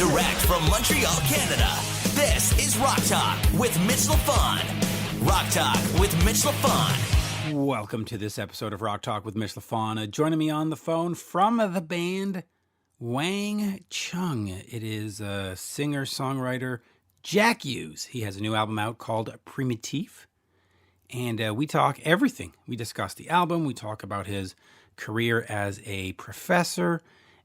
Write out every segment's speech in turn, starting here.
Direct from Montreal, Canada, this is Rock Talk with Mitch Lafon. Rock Talk with Mitch Lafon. Welcome to this episode of Rock Talk with Mitch Lafon. Joining me on the phone from the band, Wang Chung. It is singer-songwriter Jack Hues. He has a new album out called Prima Teef. And we talk everything. We discuss the album. We talk about his career as a professor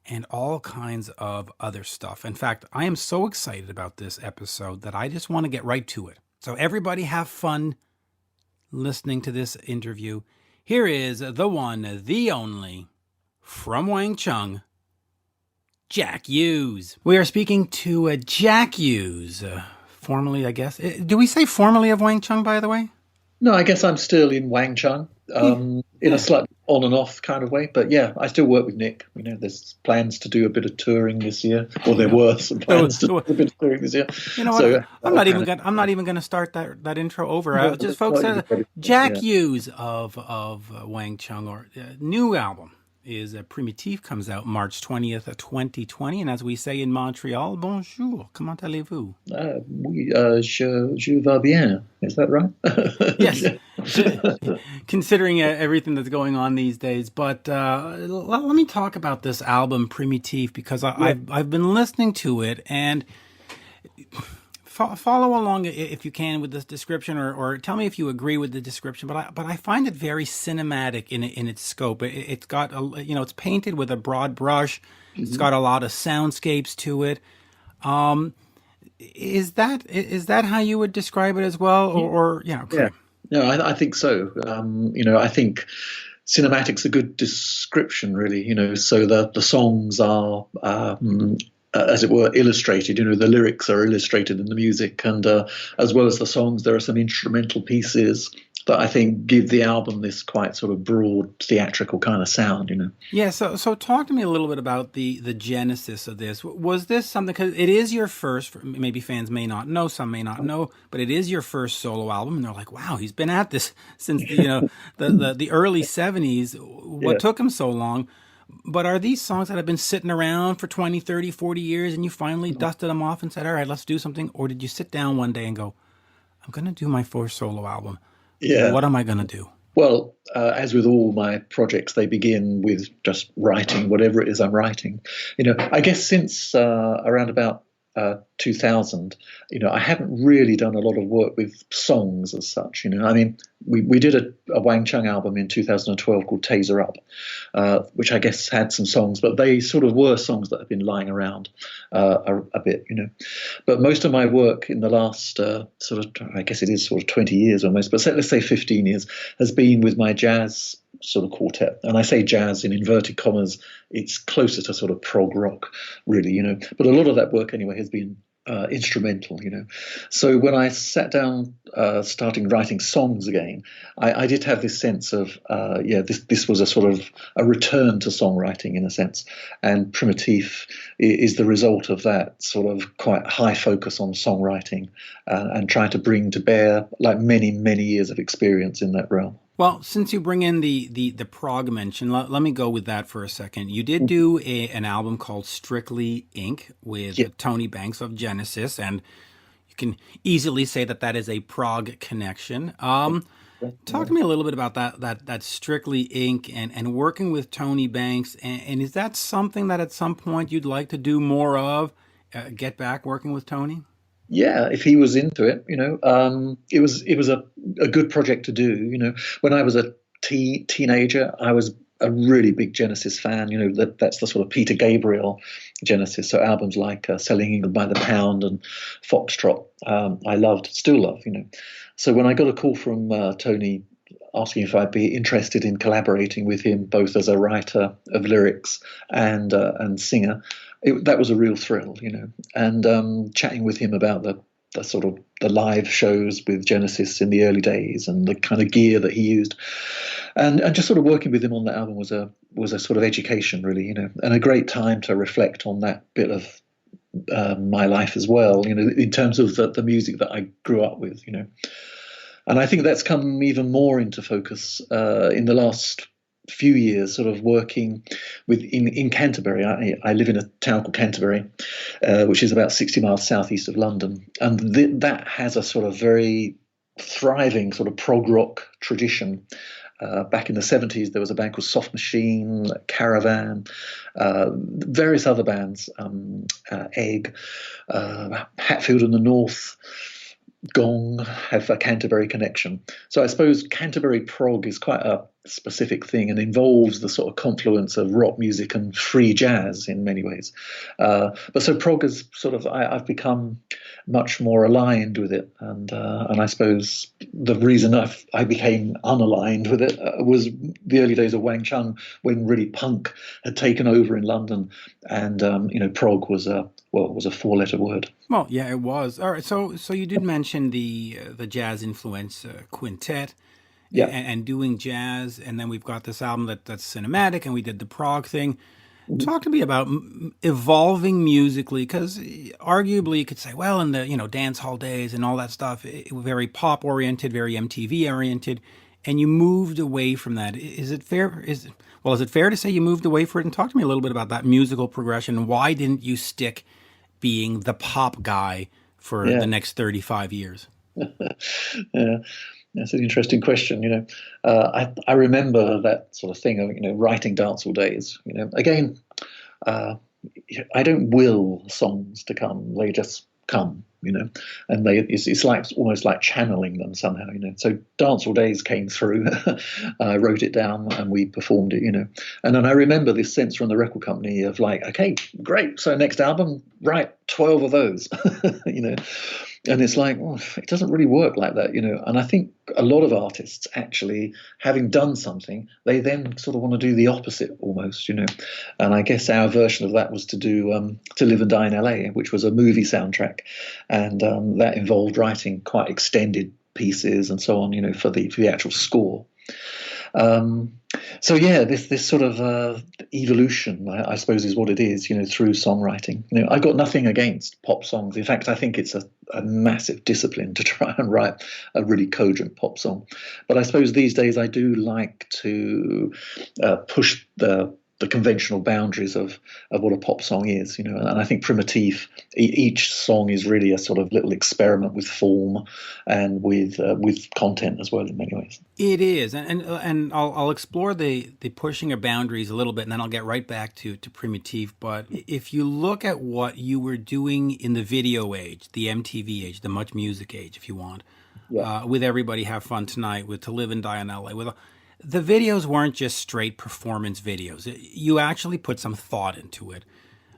and all kinds of other stuff. In fact, I am so excited about this episode that I just want to get right to it. So everybody have fun listening to this interview. Here is the one, the only, from Wang Chung, Jack Hues. We are speaking to Jack Hues, formerly, I guess. Do we say formerly of Wang Chung, by the way? No, I guess I'm still in Wang Chung, in a slightly on and off kind of way. But yeah, I still work with Nick. You know, there's plans to do a bit of touring this year, or there were some plans to do a bit of touring this year. You know what? So, I'm not even going to start that intro over. No, just folks, Jack Hues of Wang Chung, or new album is Prima Teef, comes out March 20th, 2020. And as we say in Montreal, bonjour, comment allez-vous? Oui, je vais bien. Is that right? Yes. Considering everything that's going on these days. But let me talk about this album, Prima Teef, because I've been listening to it, and follow along if you can with this description, or tell me if you agree with the description. But I find it very cinematic in its scope. It's got it's painted with a broad brush. Mm-hmm. It's got a lot of soundscapes to it. Is that how you would describe it as well, or yeah? Okay. Yeah. No, I think so. I think cinematic's a good description, really. So the songs are, as it were, illustrated. The lyrics are illustrated in the music, and as well as the songs, there are some instrumental pieces that I think give the album this quite sort of broad theatrical kind of sound. Yeah. So talk to me a little bit about the genesis of this. Was this something, because it is your first? Maybe fans may not know, some may not know, but it is your first solo album, and they're like, "Wow, he's been at this since the early '70s. What took him so long?" But are these songs that have been sitting around for 20, 30, 40 years, and you finally dusted them off and said, all right, let's do something? Or did you sit down one day and go, I'm going to do my first solo album. Yeah. What am I going to do? Well, as with all my projects, they begin with just writing whatever it is I'm writing. I guess since around about 2000, I haven't really done a lot of work with songs as such. We did a Wang Chung album in 2012 called Taser Up, which I guess had some songs, but they sort of were songs that have been lying around a bit. But most of my work in the last I guess it is sort of 20 years almost, but let's say 15 years, has been with my jazz sort of quartet. And I say jazz in inverted commas. It's closer to sort of prog rock, really, But a lot of that work anyway has been instrumental, So when I sat down starting writing songs again, I did have this sense of, this was a sort of a return to songwriting in a sense. And Prima Teef is the result of that sort of quite high focus on songwriting and trying to bring to bear like many, many years of experience in that realm. Well, since you bring in the Prog mention, let me go with that for a second. You did do an album called Strictly Inc. with Tony Banks of Genesis, and you can easily say that is a Prog connection. Talk to me a little bit about that Strictly Inc. and working with Tony Banks, and is that something that at some point you'd like to do more of, get back working with Tony? Yeah, if he was into it, it was a good project to do. When I was a teenager, I was a really big Genesis fan. That's the sort of Peter Gabriel Genesis. So albums like Selling England by the Pound and Foxtrot, I still love. So when I got a call from Tony asking if I'd be interested in collaborating with him, both as a writer of lyrics and singer, that was a real thrill, and chatting with him about the sort of the live shows with Genesis in the early days and the kind of gear that he used, and just sort of working with him on that album was a sort of education, really, and a great time to reflect on that bit of my life as well, in terms of the music that I grew up with, And I think that's come even more into focus in the last few years sort of working in Canterbury. I live in a town called Canterbury, which is about 60 miles southeast of London, and that has a sort of very thriving sort of prog rock tradition. Back in the 70s, there was a band called Soft Machine, Caravan, various other bands, Egg, Hatfield and the North, Gong have a Canterbury connection. So I suppose Canterbury prog is quite a specific thing and involves the sort of confluence of rock music and free jazz in many ways. But so prog is sort of, I've become much more aligned with it, and I suppose the reason I became unaligned with it was the early days of Wang Chung, when really punk had taken over in London, and prog was a four-letter word. Well, yeah, it was. All right, so you did mention the jazz influence quintet, Yeah. and doing jazz, and then we've got this album that's cinematic, and we did the prog thing. Talk to me about evolving musically, because arguably you could say, well, in the dance hall days and all that stuff, very pop oriented, very MTV oriented, and you moved away from that. Is it fair? Is it fair to say you moved away from it? And talk to me a little bit about that musical progression. Why didn't you stick being the pop guy for the next 35 years? Yeah. That's an interesting question. I remember that sort of thing of writing dancehall days. Again, I don't will songs to come; they just come. And it's like almost like channeling them somehow. So dancehall days came through. I wrote it down and we performed it. And then I remember this sense from the record company of like, okay, great. So next album, write 12 of those. And it's like, well, it doesn't really work like that, And I think a lot of artists actually, having done something, they then sort of want to do the opposite almost, And I guess our version of that was to do To Live and Die in LA, which was a movie soundtrack. And that involved writing quite extended pieces and so on, for the actual score. This sort of evolution, I suppose, is what it is, through songwriting. I've got nothing against pop songs. In fact, I think it's a massive discipline to try and write a really cogent pop song. But I suppose these days I do like to push the conventional boundaries of what a pop song is, and I think prima teef, each song is really a sort of little experiment with form and with content as well in many ways. It is, and I'll explore the pushing of boundaries a little bit, and then I'll get right back to prima teef. But if you look at what you were doing in the video age, the MTV age, the Much Music age, if you want, with Everybody Have Fun Tonight, with To Live and Die in LA, the videos weren't just straight performance videos. You actually put some thought into it.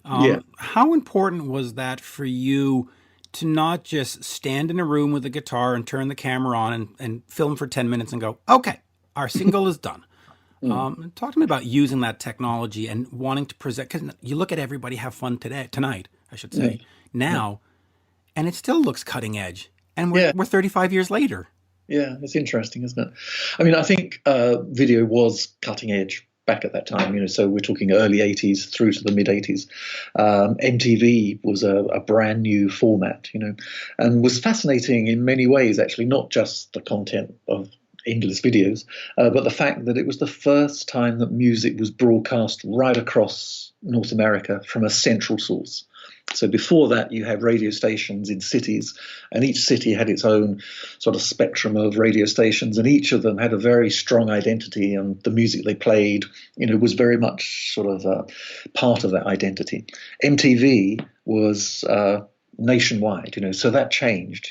How important was that for you to not just stand in a room with a guitar and turn the camera on and film for 10 minutes and go, okay, our single is done? Talk to me about using that technology and wanting to present, because you look at Everybody Have Fun tonight, I should say, now, and it still looks cutting edge. And we're 35 years later. Yeah, it's interesting, isn't it? I mean, I think video was cutting edge back at that time, so we're talking early 80s through to the mid 80s. MTV was a brand new format, and was fascinating in many ways, actually, not just the content of endless videos, but the fact that it was the first time that music was broadcast right across North America from a central source. So before that, you had radio stations in cities, and each city had its own sort of spectrum of radio stations, and each of them had a very strong identity, and the music they played, was very much sort of part of that identity. MTV was nationwide, so that changed,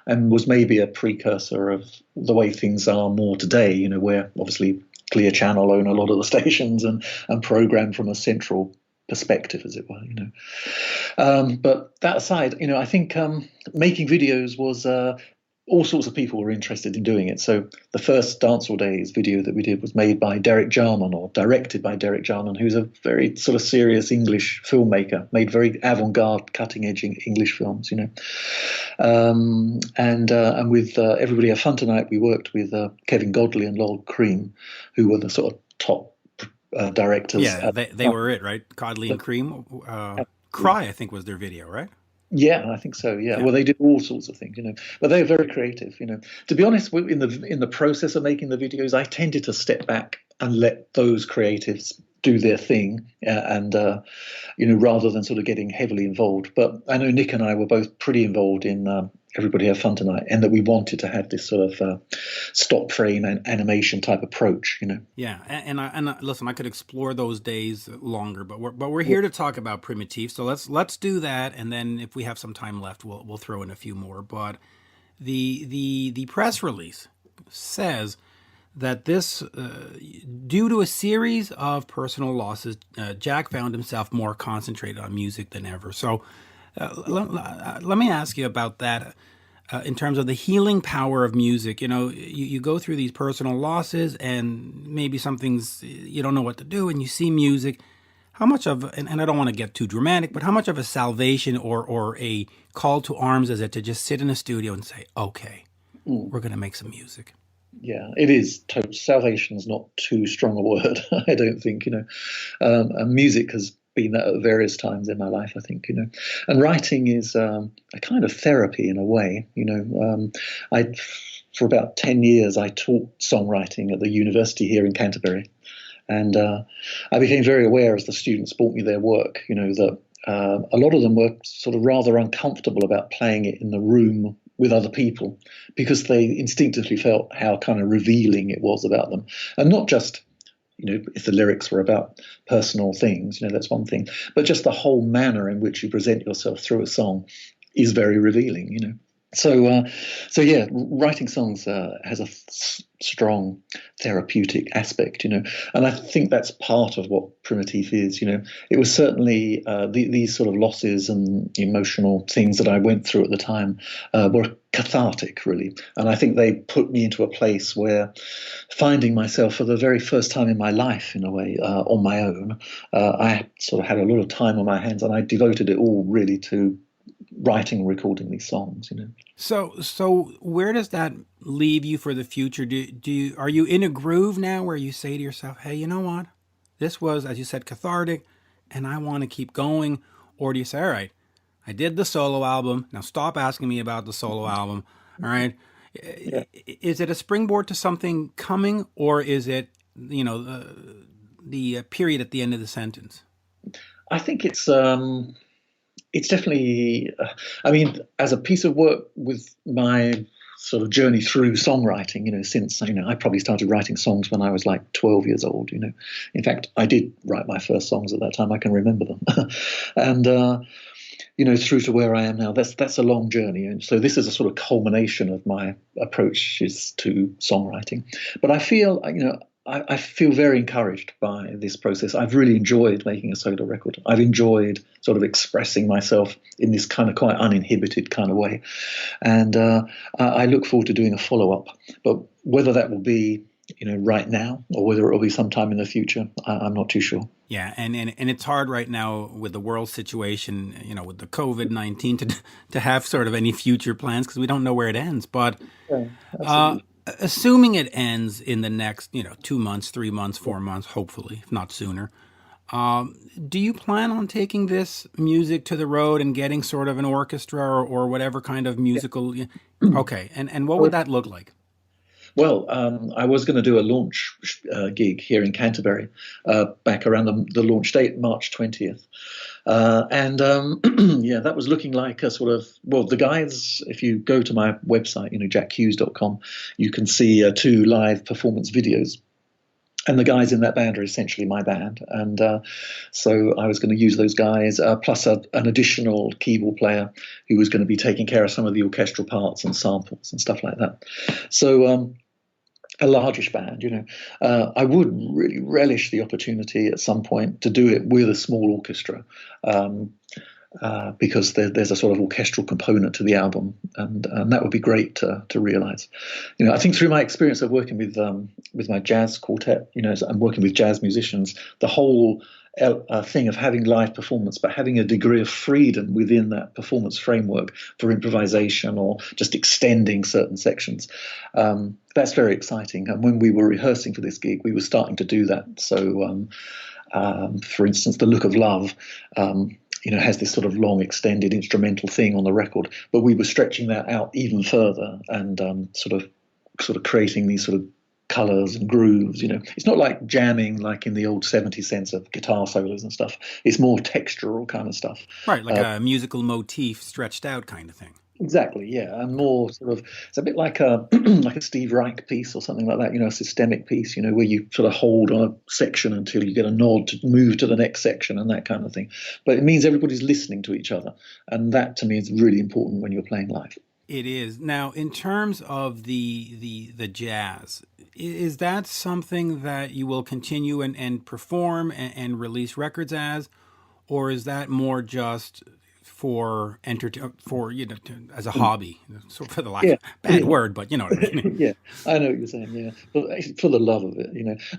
and was maybe a precursor of the way things are more today, where obviously Clear Channel own a lot of the stations and program from a central perspective, as it were, But that aside, I think making videos was all sorts of people were interested in doing it. So the first Dancehall Days video that we did was made by Derek Jarman, or directed by Derek Jarman, who's a very sort of serious English filmmaker, made very avant-garde, cutting-edge English films, And with Everybody Have Fun Tonight, we worked with Kevin Godley and Lol Cream, who were the sort of top directors. Yeah, they were it, right? Godley and Cream. Cry, I think, was their video, right? Yeah, I think so. Yeah. Well, they did all sorts of things, but they're very creative. To be honest, in the process of making the videos, I tended to step back and let those creatives do their thing, and rather than sort of getting heavily involved. But I know Nick and I were both pretty involved in Everybody Have Fun Tonight, and that we wanted to have this sort of stop frame and animation type approach. Yeah, and listen, I could explore those days longer, but we're here to talk about Prima Teef, so let's do that, and then if we have some time left, we'll throw in a few more. But the press release says that this, due to a series of personal losses, Jack found himself more concentrated on music than ever. So let me ask you about that in terms of the healing power of music. You go through these personal losses and maybe something's, you don't know what to do, and you see music. How much of, and I don't want to get too dramatic, but how much of a salvation or a call to arms is it to just sit in a studio and say, okay, we're going to make some music? Yeah, it is. Salvation is not too strong a word, I don't think. And music has been that at various times in my life, I think. And writing is a kind of therapy in a way. For about 10 years, I taught songwriting at the university here in Canterbury, and I became very aware as the students brought me their work, that a lot of them were sort of rather uncomfortable about playing it in the room with other people, because they instinctively felt how kind of revealing it was about them. And not just, if the lyrics were about personal things, that's one thing, but just the whole manner in which you present yourself through a song is very revealing. So yeah, writing songs has a strong therapeutic aspect, and I think that's part of what Prima Teef is. It was certainly these sort of losses and emotional things that I went through at the time were cathartic, really, and I think they put me into a place where, finding myself for the very first time in my life, in a way, on my own, I sort of had a lot of time on my hands, and I devoted it all really to writing and recording these songs. So where does that leave you for the future? Are you in a groove now where you say to yourself, hey, you know what? This was, as you said, cathartic, and I want to keep going? Or do you say, all right, I did the solo album, now stop asking me about the solo album, all right? Yeah. Is it a springboard to something coming, or is it, the period at the end of the sentence? I think it's definitely, as a piece of work with my sort of journey through songwriting, since, I probably started writing songs when I was like 12 years old, In fact, I did write my first songs at that time. I can remember them. And, through to where I am now, that's a long journey. And so this is a sort of culmination of my approaches to songwriting. But I feel, I feel very encouraged by this process. I've really enjoyed making a solo record. I've enjoyed sort of expressing myself in this kind of quite uninhibited kind of way. And I look forward to doing a follow-up. But whether that will be, right now, or whether it will be sometime in the future, I'm not too sure. Yeah, and it's hard right now with the world situation, with the COVID-19 to have sort of any future plans, because we don't know where it ends. But yeah, assuming it ends in the next, 2 months, 3 months, 4 months, hopefully, if not sooner, do you plan on taking this music to the road and getting sort of an orchestra or whatever kind of musical? Yeah. Okay, and what would that look like? Well, I was going to do a launch gig here in Canterbury back around the launch date, March 20th. Yeah, that was looking like a sort of, the guys, if you go to my website, jackhues.com, you can see 2 live performance videos. And the guys in that band are essentially my band. And so I was going to use those guys, plus an additional keyboard player who was going to be taking care of some of the orchestral parts and samples and stuff like that. So a largish band, I would really relish the opportunity at some point to do it with a small orchestra, because there's a sort of orchestral component to the album, and that would be great to realize. I think through my experience of working with my jazz quartet, and working with jazz musicians, the whole thing of having live performance, but having a degree of freedom within that performance framework for improvisation or just extending certain sections, that's very exciting. And when we were rehearsing for this gig, we were starting to do that. So, for instance, The Look of Love, has this sort of long extended instrumental thing on the record, but we were stretching that out even further and sort of creating these sort of colors and grooves. It's not like jamming like in the old 70s sense of guitar solos and stuff. It's more textural kind of stuff. Right, like a musical motif stretched out kind of thing. Exactly, yeah, and more sort of, it's a bit like a like a Steve Reich piece or something like that, a systemic piece, where you sort of hold on a section until you get a nod to move to the next section and that kind of thing. But it means everybody's listening to each other, and that to me is really important when you're playing live. It is. Now, in terms of the jazz, is that something that you will continue and perform and release records as, or is that more just for as a hobby, so for the lack of bad word, but you know what I mean? Yeah, I know what you're saying. Yeah, but for the love of it,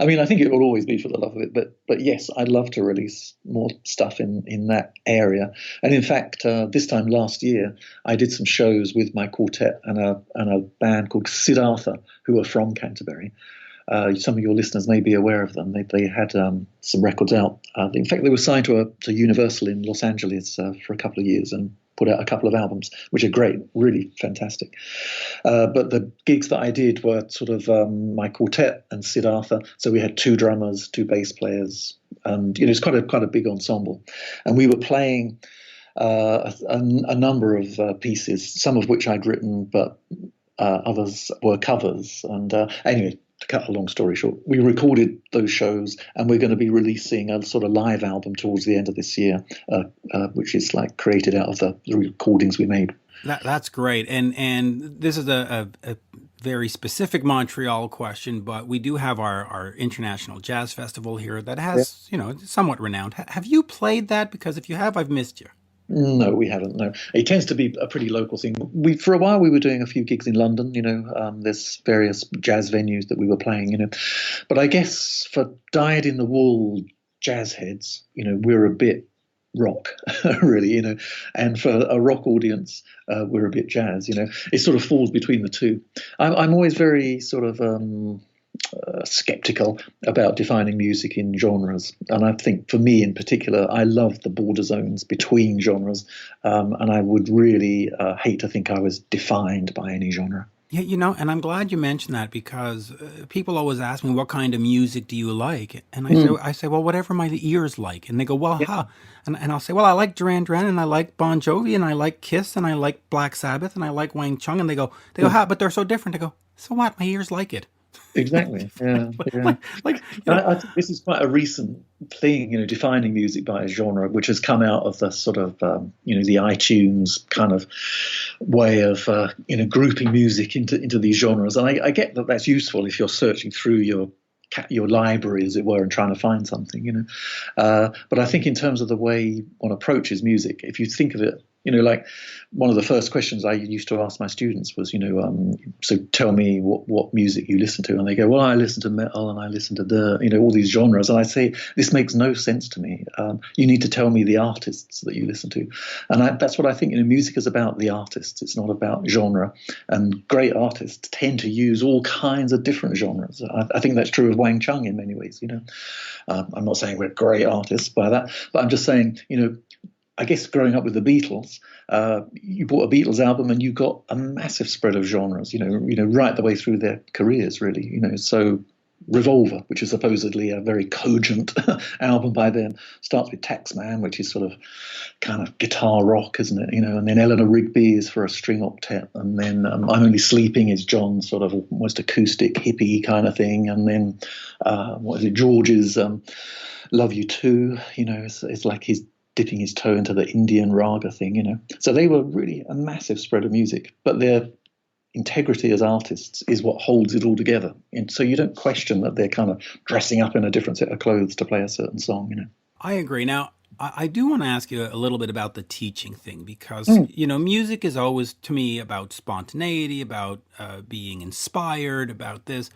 I mean, I think it will always be for the love of it. But yes, I'd love to release more stuff in that area. And in fact, this time last year, I did some shows with my quartet and a band called Siddhartha, who are from Canterbury. Some of your listeners may be aware of them. They had some records out. In fact, they were signed to Universal in Los Angeles for a couple of years and put out a couple of albums, which are great, really fantastic. But the gigs that I did were sort of my quartet and Siddhartha. So we had 2 drummers, 2 bass players, and it's quite a big ensemble. And we were playing a number of pieces, some of which I'd written, but others were covers. And anyway, to cut a long story short, we recorded those shows, and we're going to be releasing a sort of live album towards the end of this year, which is like created out of the recordings we made. That's great, and this is a very specific Montreal question, but we do have our International Jazz Festival here that has, somewhat renowned. Have you played that? Because if you have, I've missed you. No, we haven't. No, it tends to be a pretty local thing. For a while we were doing a few gigs in London. There's various jazz venues that we were playing. But I guess for dyed-in-the-wool jazz heads, we're a bit rock, really. And for a rock audience, we're a bit jazz. It sort of falls between the two. I'm always very sort of skeptical about defining music in genres, and I think for me in particular, I love the border zones between genres, and I would really hate to think I was defined by any genre. Yeah, and I'm glad you mentioned that, because people always ask me, what kind of music do you like? And I say, well, whatever my ears like. And they go, well, how? And I'll say, well, I like Duran Duran, and I like Bon Jovi, and I like Kiss, and I like Black Sabbath, and I like Wang Chung. And they go, how? But they're so different. I go, so what? My ears like it. Exactly. Yeah. I think this is quite a recent thing, defining music by a genre, which has come out of the sort of, the iTunes kind of way of, grouping music into these genres. And I get that that's useful if you're searching through your library, as it were, and trying to find something, But I think in terms of the way one approaches music, if you think of it, like one of the first questions I used to ask my students was, so tell me what music you listen to. And they go, well, I listen to metal and I listen to all these genres. And I say, this makes no sense to me. You need to tell me the artists that you listen to. And that's what I think, music is about the artists. It's not about genre. And great artists tend to use all kinds of different genres. I think that's true of Wang Chung in many ways, I'm not saying we're great artists by that, but I'm just saying, I guess growing up with the Beatles, you bought a Beatles album and you got a massive spread of genres, right the way through their careers, really. So Revolver, which is supposedly a very cogent album by them, starts with Taxman, which is sort of kind of guitar rock, isn't it? And then Eleanor Rigby is for a string octet, and then I'm Only Sleeping is John's sort of almost acoustic hippie kind of thing, and then George's Love You Too, it's like he's dipping his toe into the Indian raga thing, So they were really a massive spread of music, but their integrity as artists is what holds it all together. And so you don't question that they're kind of dressing up in a different set of clothes to play a certain song, I agree. Now, I do want to ask you a little bit about the teaching thing, because, music is always, to me, about spontaneity, about being inspired, about this.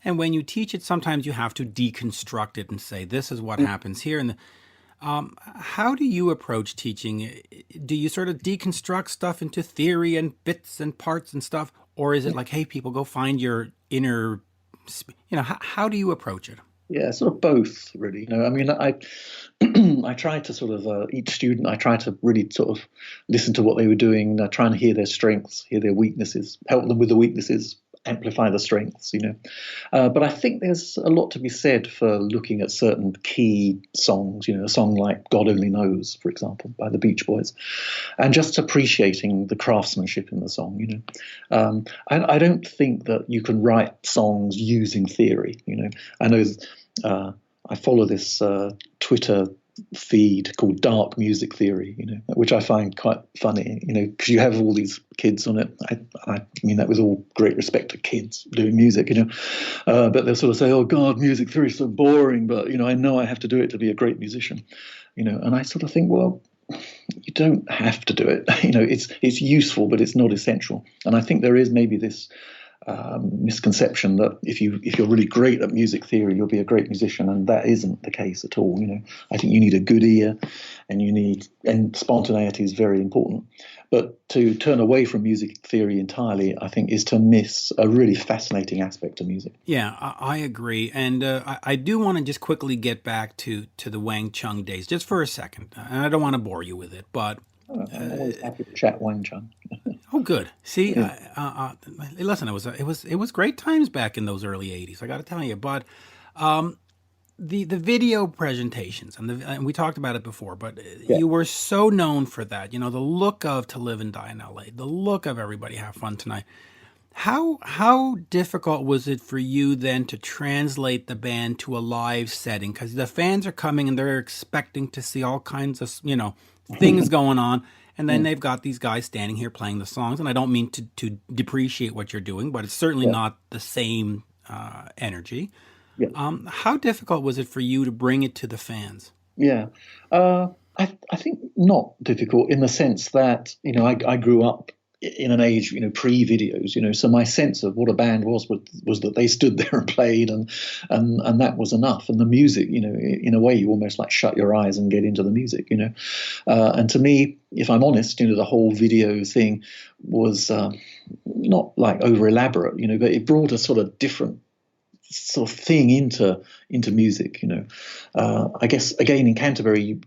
And when you teach it, sometimes you have to deconstruct it and say, this is what happens here. And how do you approach teaching? Do you sort of deconstruct stuff into theory and bits and parts and stuff? Or is it like, hey, people, go find your inner, how do you approach it? Yeah, sort of both, really. I mean, I try to sort of, each student, I try to really sort of listen to what they were doing, try and hear their strengths, hear their weaknesses, help them with the weaknesses, amplify the strengths, But I think there's a lot to be said for looking at certain key songs, a song like God Only Knows, for example, by the Beach Boys, and just appreciating the craftsmanship in the song, I don't think that you can write songs using theory, I know I follow this Twitter feed called Dark Music Theory, which I find quite funny, because you have all these kids on it. I mean that with all great respect to kids doing music, but they'll sort of say, "Oh God, music theory is so boring," but I know I have to do it to be a great musician, and I sort of think, well, you don't have to do it. It's useful, but it's not essential. And I think there is maybe this misconception that if you're really great at music theory, you'll be a great musician, and that isn't the case at all. I think you need a good ear, and spontaneity is very important. But to turn away from music theory entirely, I think, is to miss a really fascinating aspect of music. Yeah, I agree, and I do want to just quickly get back to the Wang Chung days, just for a second, and I don't want to bore you with it, but. I'm always happy to chat Wang Chung. Oh, good. See, Yeah. listen, it was great times back in those early '80s. I got to tell you, but the video presentations and we talked about it before, but Yeah. you were so known for that. The look of To Live and Die in L.A., the look of Everybody Have Fun Tonight. How difficult was it for you then to translate the band to a live setting? Because the fans are coming and they're expecting to see all kinds of things going on. And then they've got these guys standing here playing the songs. And I don't mean to depreciate what you're doing, but it's certainly not the same energy. Yeah. How difficult was it for you to bring it to the fans? Yeah. I think not difficult in the sense that, I grew up in an age, pre-videos, so my sense of what a band was that they stood there and played, and that was enough. And the music, in a way, you almost like shut your eyes and get into the music, and to me, if I'm honest, the whole video thing was not like over elaborate, but it brought a sort of different sort of thing into music, I guess again in Canterbury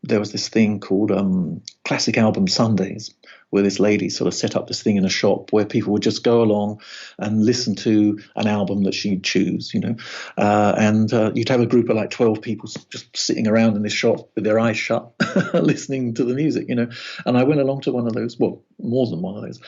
there was this thing called Classic Album Sundays, where this lady sort of set up this thing in a shop where people would just go along and listen to an album that she'd choose, and you'd have a group of like 12 people just sitting around in this shop with their eyes shut, listening to the music, and I went along to one of those, well, more than one of those,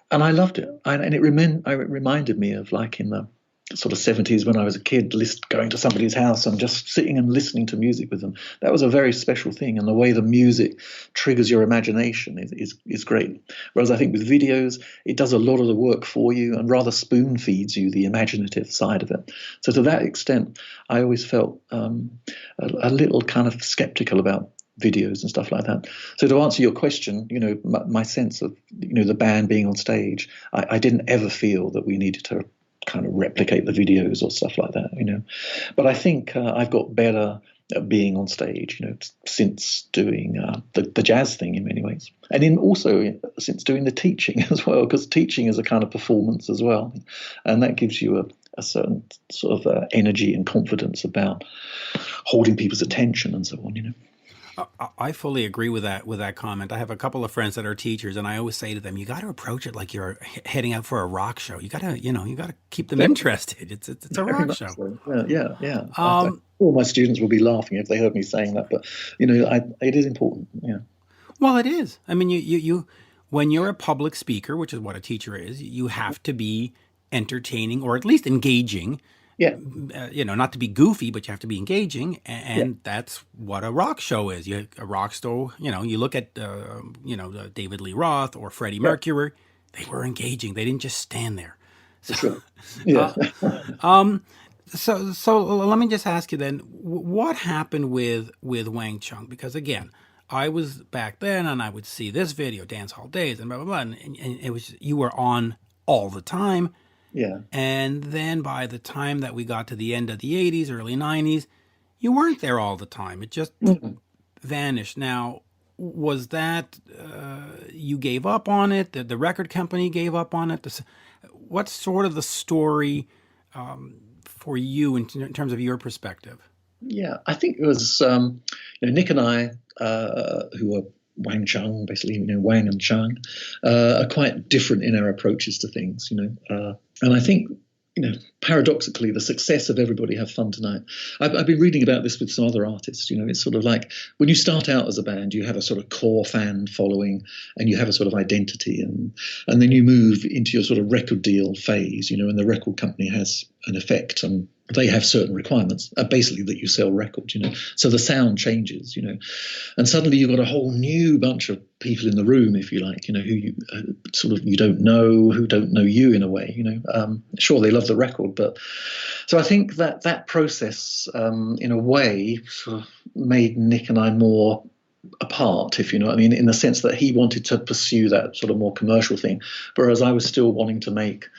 and I loved it, and it reminded me of like in the sort of 70s when I was a kid, going to somebody's house and just sitting and listening to music with them. That was a very special thing, and the way the music triggers your imagination is great. Whereas I think with videos, it does a lot of the work for you and rather spoon feeds you the imaginative side of it. So to that extent, I always felt a little kind of skeptical about videos and stuff like that. So to answer your question, my sense of the band being on stage, I didn't ever feel that we needed to kind of replicate the videos or stuff like that, But I think I've got better at being on stage, since doing the jazz thing in many ways, and also since doing the teaching as well, because teaching is a kind of performance as well, and that gives you a certain sort of energy and confidence about holding people's attention and so on, I fully agree with that comment. I have a couple of friends that are teachers, and I always say to them, "You got to approach it like you're heading out for a rock show. You got to keep them interested. It's a rock show." So. Yeah. All my students will be laughing if they heard me saying that, but it is important. Yeah. Well, it is. I mean, you when you're a public speaker, which is what a teacher is, you have to be entertaining or at least engaging. Yeah. Not to be goofy, but you have to be engaging, and that's what a rock show is. A rock show, you look at, David Lee Roth or Freddie Mercury, they were engaging. They didn't just stand there. So, sure. Yeah. So let me just ask you then, what happened with Wang Chung? Because again, I was back then, and I would see this video, Dance Hall Days, and blah blah blah, and it was you were on all the time. Yeah. And then by the time that we got to the end of the 80s, early 90s, you weren't there all the time. It just vanished. Now, was that you gave up on it? The record company gave up on it? What's sort of the story for you in terms of your perspective? Yeah, I think it was Nick and I, who were Wang Chung, basically, Wang and Chung, are quite different in our approaches to things, and I think, paradoxically, the success of Everybody Have Fun Tonight. I've been reading about this with some other artists. It's sort of like when you start out as a band, you have a sort of core fan following, and you have a sort of identity, and then you move into your sort of record deal phase, and the record company has an effect, and they have certain requirements, basically that you sell records, So the sound changes, and suddenly you've got a whole new bunch of people in the room, if you like, who you you don't know, who don't know you in a way, Sure, they love the record, but so I think that process, in a way, sort of made Nick and I more apart, if you know what I mean, in the sense that he wanted to pursue that sort of more commercial thing, whereas I was still wanting to make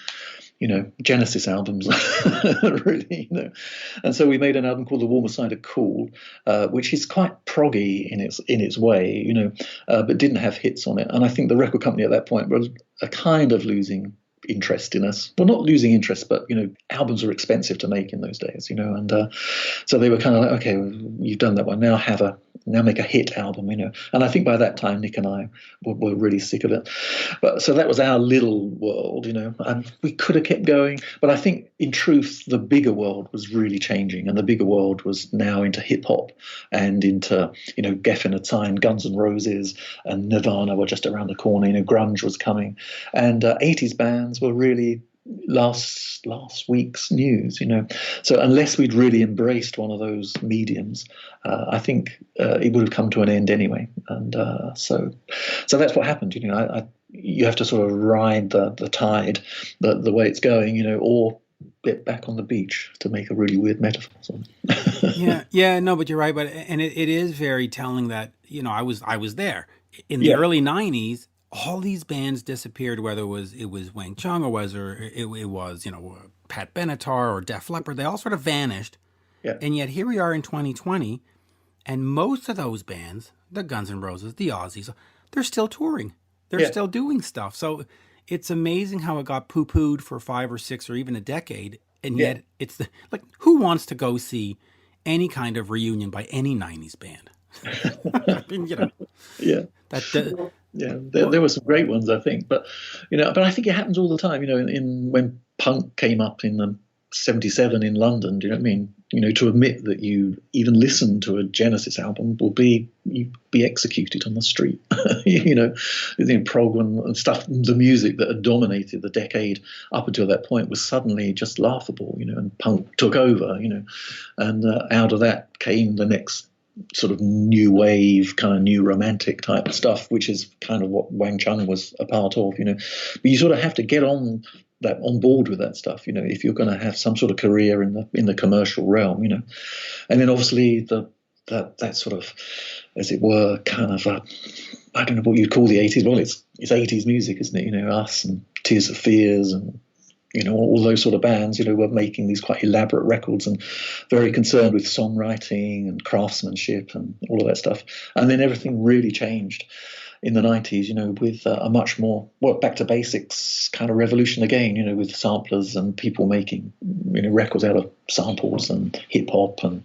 Genesis albums, really, And so we made an album called The Warmer Side of Cool, which is quite proggy in its way, but didn't have hits on it. And I think the record company at that point was a kind of losing interest in us. Well, not losing interest, but albums were expensive to make in those days, and so they were kind of like, okay, well, you've done that one, now make a hit album, and I think by that time Nick and I were really sick of it. But so that was our little world, and we could have kept going, but I think in truth the bigger world was really changing, and the bigger world was now into hip hop and into Geffen had signed Guns N' Roses, and Nirvana were just around the corner, grunge was coming, and 80s bands were really last week's news, So unless we'd really embraced one of those mediums, I think it would have come to an end anyway. And so that's what happened. You have to sort of ride the tide, the way it's going, or get back on the beach, to make a really weird metaphor. So. No, but you're right. But and it is very telling that I was there in the early '90s. All these bands disappeared, whether it was Wang Chung or it was Pat Benatar or Def Leppard. They all sort of vanished, and yet here we are in 2020, and most of those bands, the Guns N' Roses, the Aussies, they're still touring, they're still doing stuff. So it's amazing how it got poo-pooed for 5 or 6 or even a decade, and yet it's like, who wants to go see any kind of reunion by any '90s band? I mean, there were some great ones, I think, but but I think it happens all the time. In when punk came up in the '77 in London, do you know what I mean? To admit that you even listened to a Genesis album will be executed on the street. Prog and stuff, the music that had dominated the decade up until that point was suddenly just laughable. And punk took over. And out of that came the next sort of new wave, kind of new romantic type stuff, which is kind of what Wang Chung was a part of, But you sort of have to get on board with that stuff, if you're going to have some sort of career in the commercial realm, And then obviously that sort of, as it were, kind of I don't know what you'd call the '80s. Well, it's '80s music, isn't it? Us and Tears for Fears and all those sort of bands, were making these quite elaborate records and very concerned with songwriting and craftsmanship and all of that stuff. And then everything really changed in the '90s, with a much more back to basics kind of revolution again, with samplers and people making records out of samples and hip hop and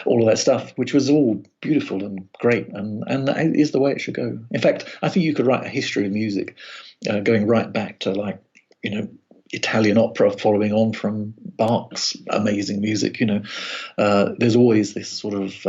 all of that stuff, which was all beautiful and great, and that is the way it should go. In fact, I think you could write a history of music going right back to Italian opera, following on from Bach's amazing music. There's always this sort of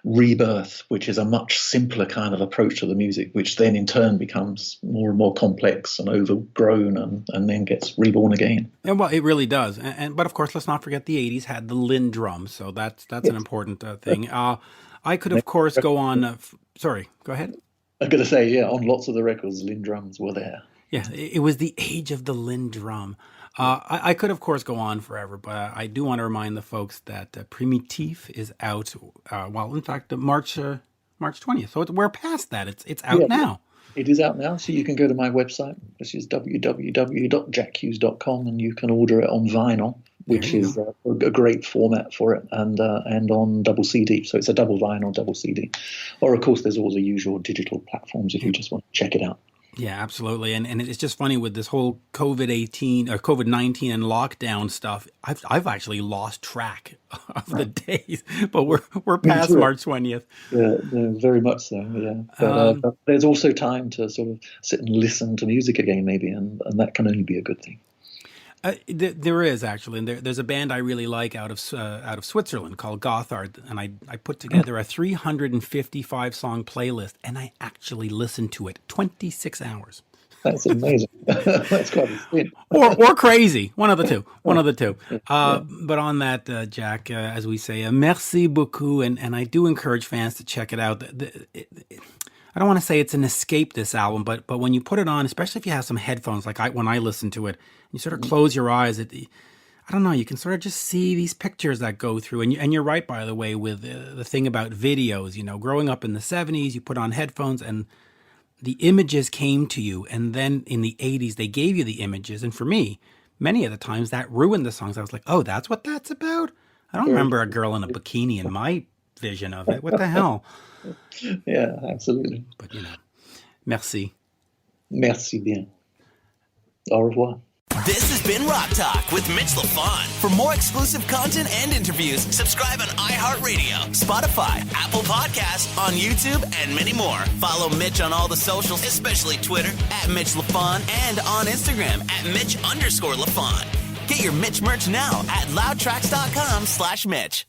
rebirth, which is a much simpler kind of approach to the music, which then in turn becomes more and more complex and overgrown, and then gets reborn again. And well, it really does. But of course, let's not forget the '80s had the Linn drum, so that's an important thing. I could, of course, go on. Sorry, go ahead. I'm going to say, on lots of the records, Linn drums were there. Yeah, it was the age of the Linn drum. I could, of course, go on forever, but I do want to remind the folks that Prima Teef is out. In fact, March 20th. So we're past that. It's out now. It is out now, so you can go to my website, which is www.jackhues.com, and you can order it on vinyl, which is a great format for it, and on double CD. So it's a double vinyl, double CD. Or, of course, there's all the usual digital platforms if you just want to check it out. Yeah, absolutely. And it's just funny with this whole COVID-19 and lockdown stuff. I've actually lost track of the days, but we're past March 20th. Yeah, very much so. Yeah, but there's also time to sort of sit and listen to music again, maybe, and that can only be a good thing. There is actually, and there's a band I really like out of Switzerland called Gothard, and I put together a 355 song playlist, and I actually listened to it 26 hours. That's amazing. That's quite a stint. or crazy, one of the two. But on that, Jack, as we say, merci beaucoup, and I do encourage fans to check it out. I don't want to say it's an escape, this album, but when you put it on, especially if you have some headphones, like when I listen to it, you sort of close your eyes. I don't know, you can sort of just see these pictures that go through. And you're right, by the way, with the thing about videos. You know, growing up in the 70s, you put on headphones and the images came to you. And then in the 80s, they gave you the images. And for me, many of the times that ruined the songs. I was like, oh, that's what that's about? I don't remember a girl in a bikini in my vision of it. What the hell? Yeah, absolutely. But, merci. Merci bien. Au revoir. This has been Rock Talk with Mitch Lafon. For more exclusive content and interviews, subscribe on iHeartRadio, Spotify, Apple Podcasts, on YouTube, and many more. Follow Mitch on all the socials, especially Twitter, @Mitch Lafon, and on Instagram, @Mitch_Lafon. Get your Mitch merch now at loudtracks.com/Mitch.